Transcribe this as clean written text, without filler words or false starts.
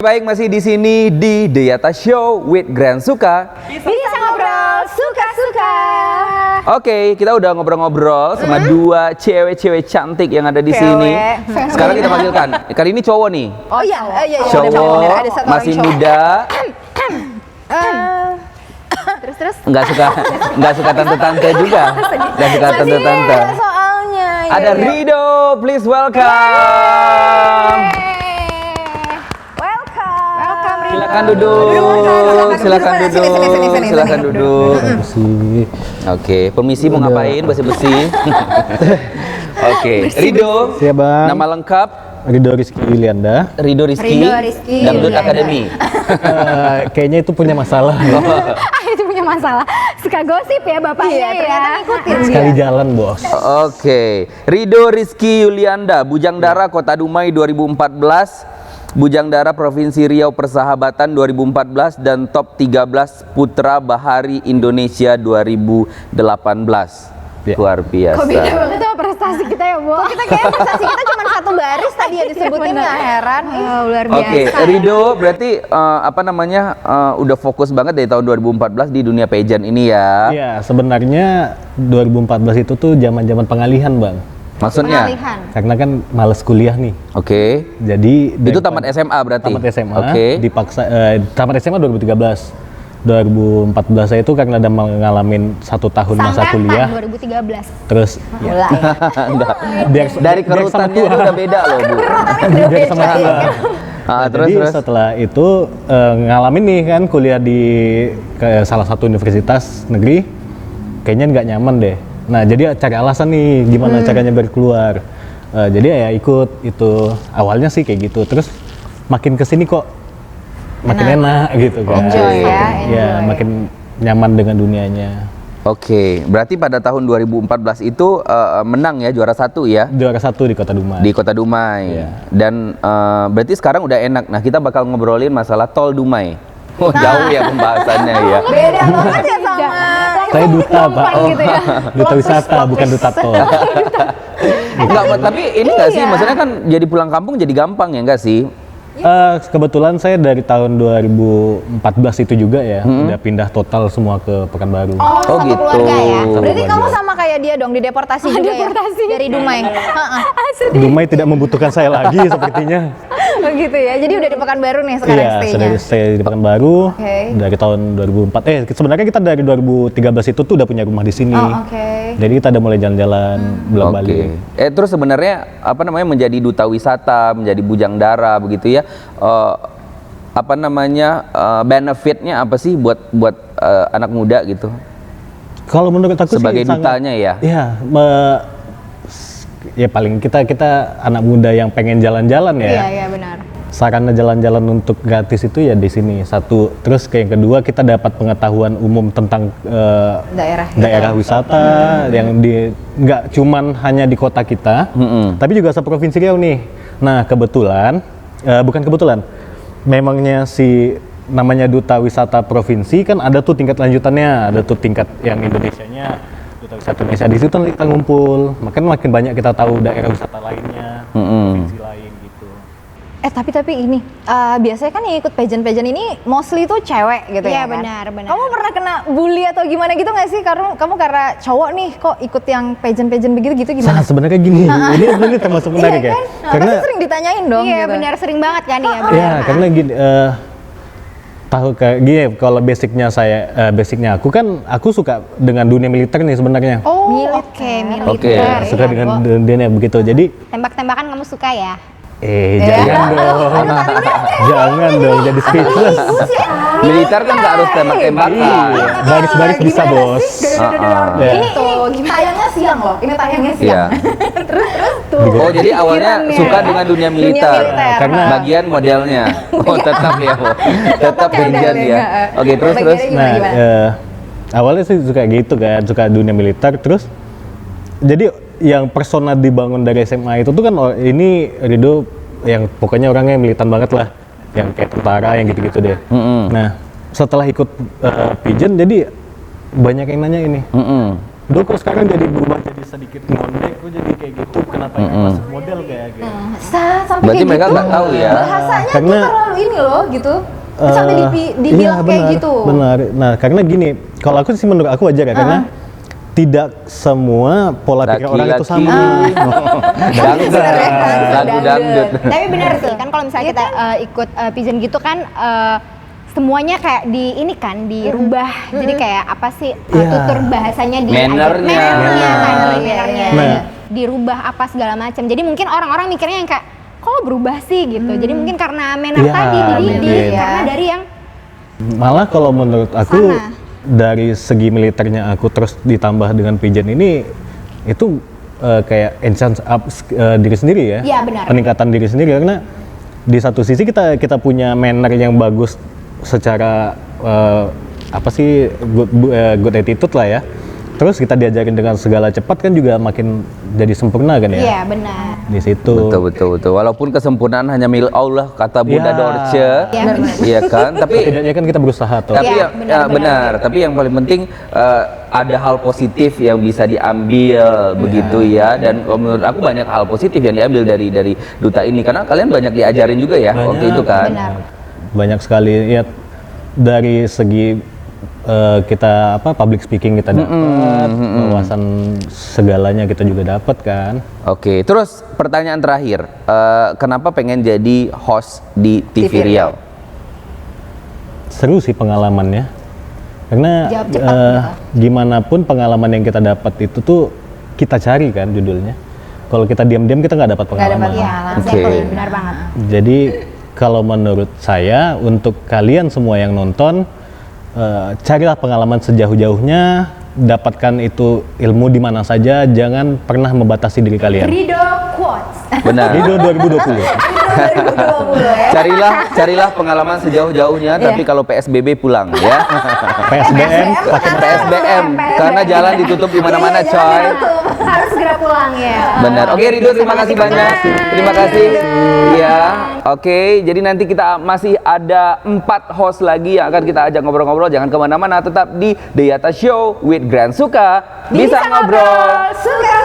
baik masih di sini di Deyata Show with Grand Suka. Bisa ngobrol suka-suka. Oke, kita udah ngobrol-ngobrol sama dua cewek-cewek cantik yang ada di sini. Sekarang kita panggilkan. Kali ini cowok nih. Oh iya, Cowok ada satu masih orang cowok. muda, Terus nggak suka tante-tante juga. Nggak suka tante-tante. soalnya. Ada Rido, please welcome. Welcome Rido. Silakan duduk. Silakan duduk. Sini. Silakan duduk. Oke, permisi mau ngapain basa-basi? Oke, Rido. Siap, Bang. Nama lengkap Rido Rizky Yulianda. Rido Rizky Dangdut Yulianda. Academy. Kayaknya itu punya masalah. Itu punya masalah. Suka gosip ya bapaknya ya. Ngikutin Sekali jalan, Bos. Oke, Rido Rizky Yulianda, Bujang Dara Kota Dumai 2014, Bujang Dara Provinsi Riau Persahabatan 2014, dan top 13 Putra Bahari Indonesia 2018. Ya. Luar biasa. Kok beda banget tuh prestasi kita ya, Bu? Kita kayaknya prestasi kita cuma satu baris tadi ya disebutin, nggak heran. Oh, luar biasa. Oke, Rido berarti udah fokus banget dari tahun 2014 di dunia pageant ini ya. Iya, sebenarnya 2014 itu tuh zaman-zaman pengalihan, Bang. Maksudnya? Pengalihan. Karena kan males kuliah nih. Oke. Jadi Itu tamat SMA berarti? Tamat SMA. Oke. Dipaksa tamat SMA 2013. 2014 saya itu karena ada ngalamin 1 tahun masa kuliah. 2013. Terus Mulai. Enggak. biar Dari kerutannya itu udah beda loh, Bu. biar sama tua. Terus Jadi setelah itu ngalamin nih kan kuliah di salah satu universitas negeri, kayaknya nggak nyaman deh. Nah jadi cari alasan nih gimana caranya biar keluar. Jadi ya ikut itu, awalnya sih kayak gitu. Terus makin kesini kok makin enak gitu kan. Enjoy ya, Ya enjoy. makin nyaman dengan dunianya. Oke, berarti pada tahun 2014 itu menang ya, juara 1 ya Juara 1 di Kota Dumai. di Kota Dumai. Iya. Dan berarti sekarang udah enak. Nah, kita bakal ngobrolin masalah tol Dumai. Oh, jauh ya pembahasannya ya. Beda banget ya sama. Saya duta, Pak. Gitu ya. Duta wisata, bukan duta tol. Enggak, tapi ini enggak sih, maksudnya kan jadi pulang kampung jadi gampang ya enggak sih? Kebetulan saya dari tahun 2014 itu juga ya, udah pindah total semua ke Pekanbaru. Oh, Satu gitu. keluarga ya. Satu Berarti kamu keluarga. sama kayak dia dong, dideportasi juga ya? Dari Dumai. Dumai tidak membutuhkan saya lagi sepertinya. Oh gitu ya. Jadi udah di Pekanbaru nih sekarang Iya, stay-nya. sudah stay di Pekanbaru Oke. dari tahun 2004. Sebenarnya kita dari 2013 itu tuh udah punya rumah di sini. Oh, oke. Jadi kita udah mulai jalan-jalan, belum balik. Terus sebenarnya menjadi duta wisata, menjadi Bujang Dara begitu ya. Benefitnya apa sih buat anak muda gitu? Kalau menurut aku Sebagai sih dutanya ya? Iya, ya paling kita anak muda yang pengen jalan-jalan ya. Iya, benar. Sarana jalan-jalan untuk gratis itu ya di sini satu. Terus kayak yang kedua kita dapat pengetahuan umum tentang daerah wisata yang nggak cuman hanya di kota kita, tapi juga seprovinsi Riau nih. Nah bukan kebetulan, memangnya si namanya duta wisata provinsi kan ada tuh tingkat lanjutannya, ada tuh tingkat yang Indonesianya, duta wisata Indonesia. Di situ nanti kita ngumpul, makanya makin banyak kita tahu daerah wisata lainnya, provinsi lain gitu. Tapi ini biasanya kan yang ikut pageant ini mostly tuh cewek gitu ya kan? Iya benar. Kamu pernah kena bully atau gimana gitu nggak sih? Karena kamu cowok nih kok ikut yang pageant gitu gimana? Sebenarnya gini, ini termasuk menarik Iya ya. kan? Karena Pasti sering ditanyain dong. Iya gitu. benar, sering banget kan ya. ya karena gini, tahu kayak gini kalau basicnya aku suka dengan dunia militer nih sebenarnya. Oh, militer. Oke. Iya. Suka dengan dunia begitu. Jadi Tembak-tembakan kamu suka ya? jangan dong. Jangan dong jadi speechless. Militer kan nggak harus tembak-tembakan. Baris-baris bisa, Bos. Ya. Ini tayangnya siang loh. Ini tayangnya Iya. siang. terus tuh. Oh, jadi awalnya suka dengan dunia militer. Karena Bagian modelnya. Oh, tetap ya, Bu. Tetap Oke, bagian oke, ya. oke. Oke, terus. Nah, awalnya sih suka gitu kan, suka dunia militer. Terus jadi yang persona dibangun dari SMA itu tuh kan ini Rido yang pokoknya orangnya militan banget lah, yang kayak tentara yang gitu-gitu deh. Nah setelah ikut pageant jadi banyak yang nanya ini, Do kok sekarang jadi berubah jadi sedikit ngondek, kok jadi kayak gitu. Kenapa yang masuk model kayak gitu? Sampai Berarti kayak mereka gitu. nggak tahu ya. Bahasanya Karena- tuh terlalu ini loh gitu. Sampai dibilang iya, kayak benar, gitu. Benar. Nah, karena gini, kalau aku sih menurut aku wajar ya, karena tidak semua pola pikir orang itu sama. Dangdut, lagu dangdut. Tapi benar sih kan kalau misalnya kita ikut pigeon gitu kan semuanya kayak dirubah. Jadi kayak apa sih tutur bahasanya Mannernya. mannernya Nah. dirubah apa segala macam. Jadi mungkin orang-orang mikirnya yang kayak kok berubah sih gitu. Jadi mungkin karena manner Iya, tadi dididik manner. karena dari yang Malah kalau menurut aku dari segi militernya aku terus ditambah dengan pigeon ini itu kayak enhance up diri sendiri ya. Iya, benar. Peningkatan diri sendiri karena di satu sisi kita punya manner yang bagus secara apa sih good attitude lah ya. Terus kita diajarin dengan segala cepat kan juga makin jadi sempurna kan ya. iya benar. Di situ. Betul. Walaupun kesempurnaan hanya milik Allah, kata Bunda Ya. Dorce, Iya, iya kan? Tapi Setidaknya kan kita berusaha tuh. tapi Iya, benar. Tapi yang paling penting ada hal positif yang bisa diambil begitu ya. Dan menurut aku banyak hal positif yang diambil dari duta ini karena kalian banyak diajarin juga ya waktu itu kan. Benar. Banyak sekali ya dari segi kita public speaking kita dapat, wawasan segalanya kita juga dapat kan. Oke, terus pertanyaan terakhir, kenapa pengen jadi host di TV Riau? Seru sih pengalamannya. Karena Jawab cepat gimana pun pengalaman yang kita dapat itu tuh kita cari kan judulnya. Kalau kita diam-diam kita nggak dapat pengalaman. Iya, Oke. benar banget. Jadi kalau menurut saya untuk kalian semua yang nonton carilah pengalaman sejauh-jauhnya, dapatkan itu ilmu di mana saja, jangan pernah membatasi diri kalian. Rido quotes. Benar. Rido 2020. Carilah pengalaman sejauh-jauhnya, tapi kalau PSBB pulang ya. PSBM pakai PSBM karena jalan ditutup di mana-mana coy. Harus segera pulang ya. Benar. Oke Rido, terima kasih banyak. Terima kasih. Ya. Oke, jadi nanti kita masih ada 4 host lagi yang akan kita ajak ngobrol-ngobrol. Jangan kemana-mana, tetap di The Yata Show with Grand Suka. Bisa ngobrol. Suka.